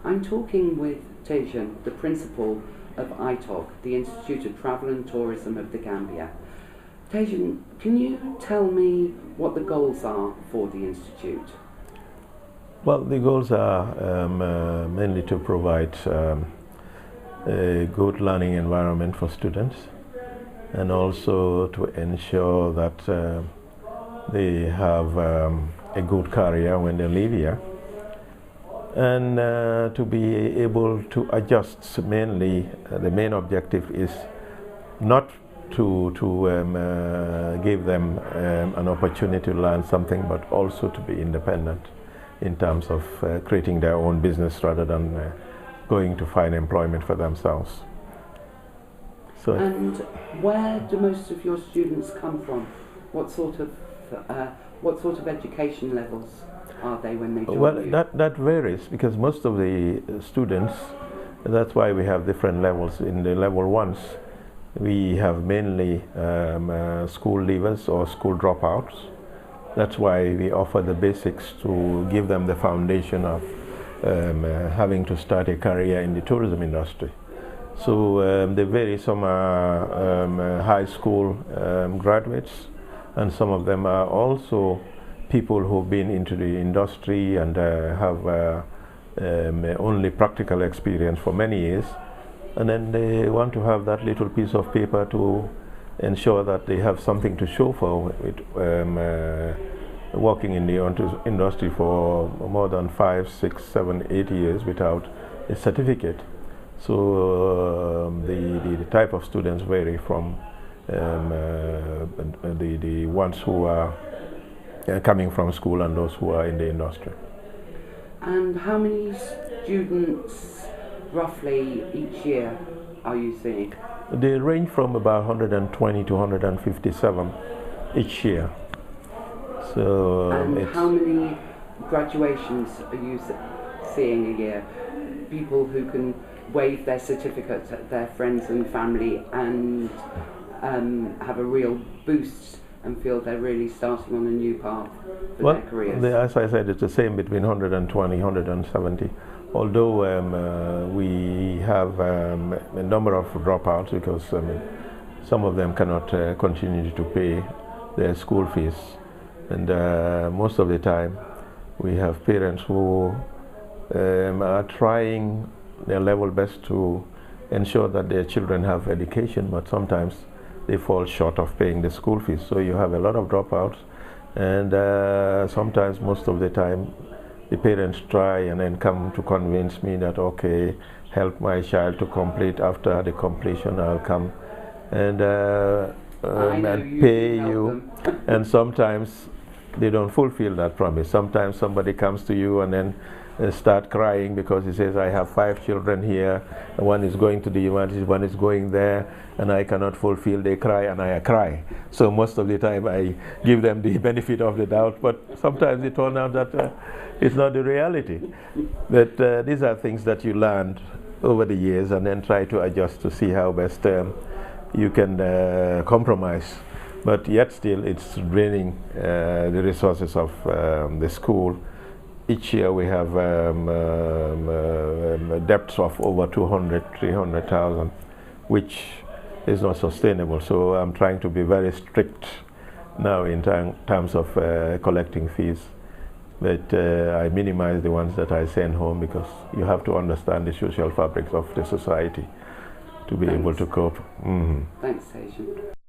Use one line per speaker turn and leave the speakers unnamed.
I'm talking with Tejan, the principal of ITTOG, the Institute of Travel and Tourism of the Gambia. Tejan, can you tell me what the goals are for the Institute?
Well, the goals are mainly to provide a good learning environment for students, and also to ensure that they have a good career when they leave here, and to be able to adjust. Mainly, the main objective is not to give them an opportunity to learn something, but also to be independent in terms of creating their own business rather than going to find employment for themselves.
So, and where do most of your students come from? What sort of education levels are they when they join you?
Well, that varies, because most of the students, that's why we have different levels. In the level ones, we have mainly school leavers or school dropouts. That's why we offer the basics to give them the foundation of having to start a career in the tourism industry. So they vary. Some are high school graduates, and some of them are also people who've been into the industry and have only practical experience for many years, and then they want to have that little piece of paper to ensure that they have something to show for it, working in the industry for more than 5, 6, 7, 8 years without a certificate. So the type of students vary from the ones who are coming from school and those who are in the industry.
And how many students roughly each year are you seeing?
They range from about 120 to 157 each year. So
and how many graduations are you seeing a year? People who can wave their certificates at their friends and family and have a real boost and feel they're really starting on a new path for their careers?
As I said, it's the same between 120, 170. Although we have a number of dropouts, because some of them cannot continue to pay their school fees. And most of the time, we have parents who are trying their level best to ensure that their children have education, but sometimes they fall short of paying the school fees. So you have a lot of dropouts, and sometimes, most of the time, the parents try and then come to convince me that, okay, help my child to complete. After the completion, I'll come and pay you. And sometimes they don't fulfill that promise. Sometimes somebody comes to you and then start crying because he says, I have 5 children here, one is going to the university, one is going there, and I cannot fulfill. They cry and I cry. So most of the time I give them the benefit of the doubt, but sometimes it turns out that it's not the reality. But these are things that you learned over the years and then try to adjust to see how best you can compromise. But yet still it's draining the resources of the school. Each year we have debts of over 200, 300,000, which is not sustainable. So I'm trying to be very strict now in terms of collecting fees. But I minimize the ones that I send home, because you have to understand the social fabric of the society to be able to cope.
Thanks, Tejan.